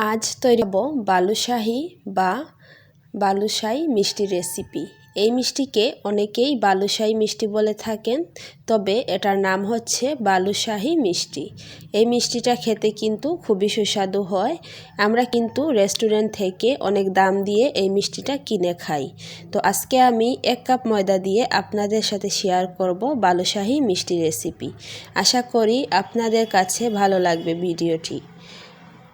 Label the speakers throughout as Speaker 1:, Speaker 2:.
Speaker 1: আজ তৈরি করব বালুশাহী বা বালুশাহী মিষ্টি রেসিপি। এই মিষ্টিকে অনেকেই বালুশাহী মিষ্টি বলে থাকেন, তবে এটার নাম হচ্ছে বালুশাহী মিষ্টি। এই মিষ্টিটা খেতে কিন্তু খুবই সুস্বাদু হয়। আমরা কিন্তু রেস্টুরেন্ট থেকে অনেক দাম দিয়ে এই মিষ্টিটা কিনে খাই। তো আজকে আমি 1 কাপ ময়দা দিয়ে আপনাদের সাথে শেয়ার করব বালুশাহী মিষ্টি রেসিপি। আশা করি আপনাদের কাছে ভালো লাগবে ভিডিওটি।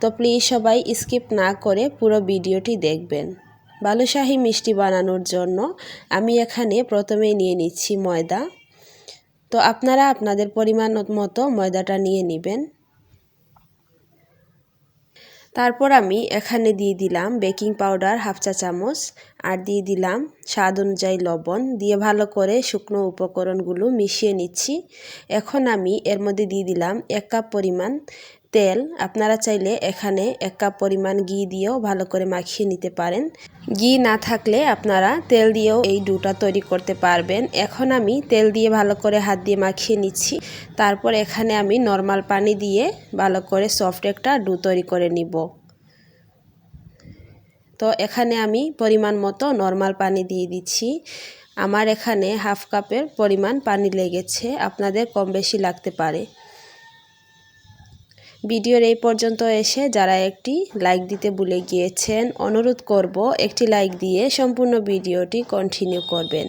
Speaker 1: তো প্লিজ সবাই স্কিপ না করে পুরো ভিডিওটি দেখবেন। বালুশাহী মিষ্টি বানানোর জন্য আমি এখানে প্রথমেই নিয়ে নিচ্ছি ময়দা। তো আপনারা আপনাদের পরিমাণ মতো ময়দাটা নিয়ে নেবেন। তারপর আমি এখানে দিয়ে দিলাম বেকিং পাউডার 1/2 চা চামচ, আর দিয়ে দিলাম স্বাদ অনুযায়ী লবণ। দিয়ে ভালো করে শুকনো উপকরণগুলো মিশিয়ে নিচ্ছি। এখন আমি এর মধ্যে দিয়ে দিলাম 1 কাপ পরিমাণ তেল। আপনারা চাইলে এখানে 1 কাপ পরিমাণ ঘি দিয়েও ভালো করে মাখিয়ে নিতে পারেন। ঘি না থাকলে আপনারা তেল দিয়েও এই ডোটা তৈরি করতে পারবেন। এখন আমি তেল দিয়ে ভালো করে হাত দিয়ে মাখিয়ে নিচ্ছি। তারপর এখানে আমি নর্মাল পানি দিয়ে ভালো করে সফট একটা ডো তৈরি করে নিব। তো এখানে আমি পরিমাণ মতো নর্মাল পানি দিয়ে দিচ্ছি। আমার এখানে 1/2 কাপের পরিমাণ পানি লেগেছে, আপনাদের কম বেশি লাগতে পারে। ভিডিওর এই পর্যন্ত এসে যারা একটি লাইক দিতে ভুলে গিয়েছেন, অনুরোধ করব একটি লাইক দিয়ে সম্পূর্ণ ভিডিওটি কন্টিনিউ করবেন।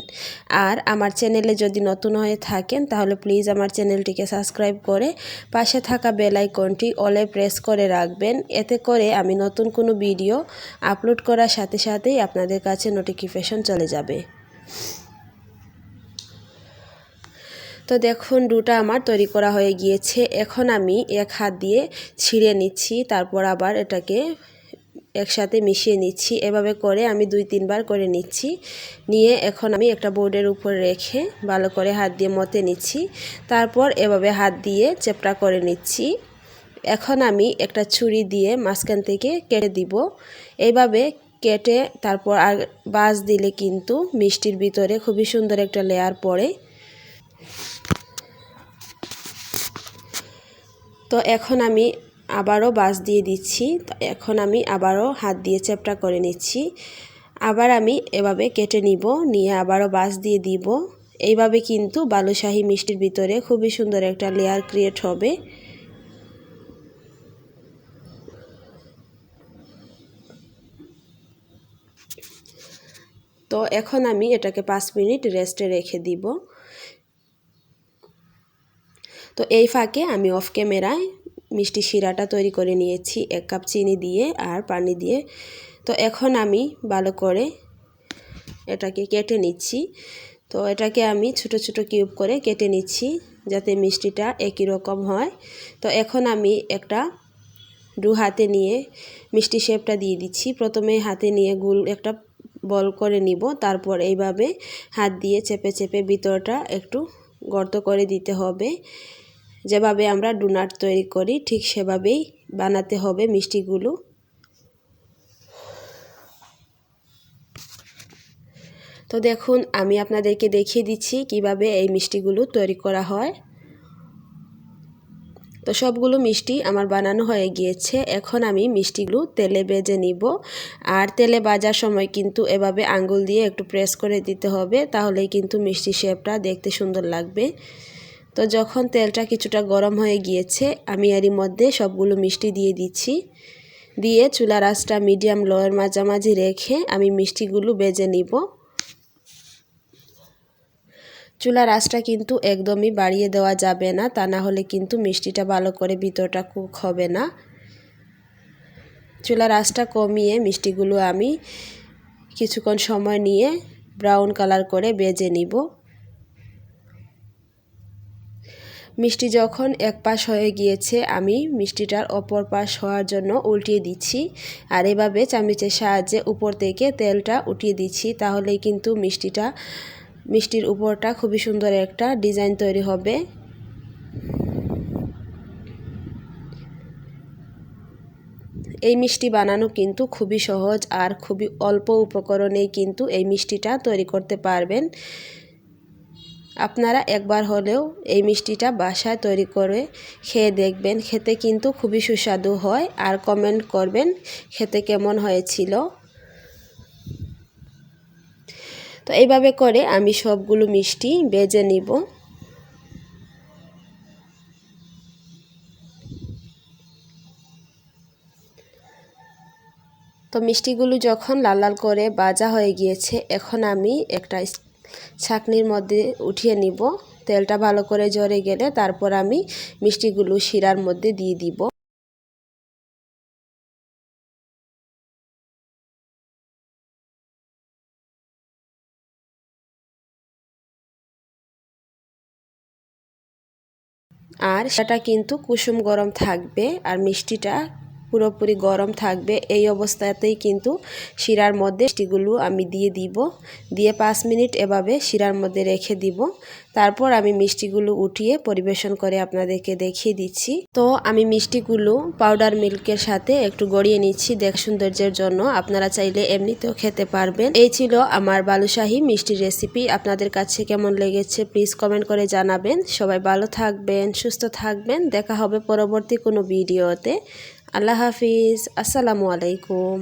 Speaker 1: আর আমার চ্যানেলে যদি নতুন হয়ে থাকেন তাহলে প্লিজ আমার চ্যানেলটিকে সাবস্ক্রাইব করে পাশে থাকা বেল আইকনটি অলে প্রেস করে রাখবেন। এতে করে আমি নতুন কোনো ভিডিও আপলোড করার সাথে সাথেই আপনাদের কাছে নোটিফিকেশন চলে যাবে। তো দেখুন ডোটা আমার তৈরি করা হয়ে গিয়েছে। এখন আমি এক হাত দিয়ে ছিঁড়ে নিচ্ছি, তারপর আবার এটাকে একসাথে মিশিয়ে নিচ্ছি। এভাবে করে আমি 2-3 বার করে নিচ্ছি। নিয়ে এখন আমি একটা বোর্ডের উপর রেখে ভালো করে হাত দিয়ে মতে নিচ্ছি। তারপর এভাবে হাত দিয়ে চ্যাপটা করে নিচ্ছি। এখন আমি একটা ছুরি দিয়ে মাঝখান থেকে কেটে দিব। এইভাবে কেটে তারপর আর বাঁশ দিলে কিন্তু মিষ্টির ভিতরে খুবই সুন্দর একটা লেয়ার পড়ে। তো এখন আমি আবারও বাঁশ দিয়ে দিচ্ছি। এখন আমি আবারও হাত দিয়ে চ্যাপটা করে নিচ্ছি। আবার আমি এভাবে কেটে নিব, নিয়ে আবারও বাঁশ দিয়ে দিব। এইভাবে কিন্তু বালুশাহী মিষ্টির ভিতরে খুবই সুন্দর একটা লেয়ার ক্রিয়েট হবে। তো এখন আমি এটাকে 5 মিনিট রেস্টে রেখে দিব। তো এই ফাঁকে আমি অফ ক্যামেরায় মিষ্টি শিরাটা তৈরি করে নিয়েছি 1 কাপ চিনি দিয়ে আর পানি দিয়ে। তো এখন আমি ভালো করে এটাকে কেটে নিচ্ছি। তো এটাকে আমি ছোট ছোট কিউব করে কেটে নিচ্ছি যাতে মিষ্টিটা একই রকম হয়। তো এখন আমি একটা ডো হাতে নিয়ে মিষ্টি শেপটা দিয়ে দিচ্ছি। প্রথমে হাতে নিয়ে গোল একটা বল করে নিব, তারপর এইভাবে হাত দিয়ে চেপে চেপে ভিতরটা একটু গর্ত করে দিতে হবে। যেভাবে আমরা ডোনাট তৈরি করি ঠিক সেভাবেই বানাতে হবে মিষ্টিগুলো। তো দেখুন আমি আপনাদেরকে দেখিয়ে দিচ্ছি কিভাবে এই মিষ্টিগুলো তৈরি করা হয়। তো সবগুলো মিষ্টি আমার বানানো হয়ে গিয়েছে। এখন আমি মিষ্টিগুলো তেলে ভেজে নিব। আর তেলে ভাজার সময় কিন্তু এভাবে আঙ্গুল দিয়ে একটু প্রেস করে দিতে হবে, তাহলেই কিন্তু মিষ্টি শেপটা দেখতে সুন্দর লাগবে। তো যখন তেলটা কিছুটা গরম হয়ে গিয়েছে আমি এরই মধ্যে সবগুলো মিষ্টি দিয়ে দিচ্ছি। দিয়ে চুলার আঁচটা মিডিয়াম লোয়ের মাঝামাঝি রেখে আমি মিষ্টিগুলো ভেজে নিব। চুলার আঁচটা কিন্তু একদমই বাড়িয়ে দেওয়া যাবে না, তা না হলে কিন্তু মিষ্টিটা ভালো করে ভিতরটা কুক হবে না। চুলার আঁচটা কমিয়ে মিষ্টিগুলো আমি কিছুক্ষণ সময় নিয়ে ব্রাউন কালার করে ভেজে নিব। মিষ্টি যখন এক পাশ হয়ে গিয়েছে আমি মিষ্টিটার অপর পাশ হওয়ার জন্য উল্টিয়ে দিচ্ছি। আর এভাবে চামচের সাহায্যে উপর থেকে তেলটা উঠিয়ে দিচ্ছি, তাহলেই কিন্তু মিষ্টির উপরটা খুবই সুন্দর একটা ডিজাইন তৈরি হবে। এই মিষ্টি বানানো কিন্তু খুবই সহজ আর খুবই অল্প উপকরণেই কিন্তু এই মিষ্টিটা তৈরি করতে পারবেন। আপনারা একবার হলেও এই মিষ্টিটা বাসায় তৈরি করে খেয়ে দেখবেন। খেতে কিন্তু খুবই সুস্বাদু হয়। আর কমেন্ট করবেন খেতে কেমন হয়েছিল। তো এইভাবে করে আমি সবগুলো মিষ্টি ভেজে নিব। তো মিষ্টিগুলো যখন লাল লাল করে ভাজা হয়ে গিয়েছে, এখন আমি একটা ছাঁকনির মধ্যে উঠিয়ে নিব। তেলটা ভালো করে ঝরে গেলে তারপর আমি মিষ্টিগুলো শিরার মধ্যে দিয়ে দিব। আর সেটা কিন্তু কুসুম গরম থাকবে আর মিষ্টিটা পুরোপুরি গরম থাকবে। এই অবস্থাতেই কিন্তু শিরার মধ্যে মিষ্টিগুলো আমি দিয়ে দিব। দিয়ে 5 মিনিট এভাবে শিরার মধ্যে রেখে দিব। তারপর আমি মিষ্টিগুলো উঠিয়ে পরিবেশন করে আপনাদেরকে দেখিয়ে দিচ্ছি। তো আমি মিষ্টিগুলো পাউডার মিল্কের সাথে একটু গড়িয়ে নিচ্ছি দেখ সৌন্দর্যের জন্য। আপনারা চাইলে এমনিতেও খেতে পারবেন। এই ছিল আমার বালুশাহী মিষ্টির রেসিপি। আপনাদের কাছে কেমন লেগেছে প্লিজ কমেন্ট করে জানাবেন। সবাই ভালো থাকবেন, সুস্থ থাকবেন। দেখা হবে পরবর্তী কোনো ভিডিওতে। আল্লাহ হাফিজ। আসসালামু আলাইকুম।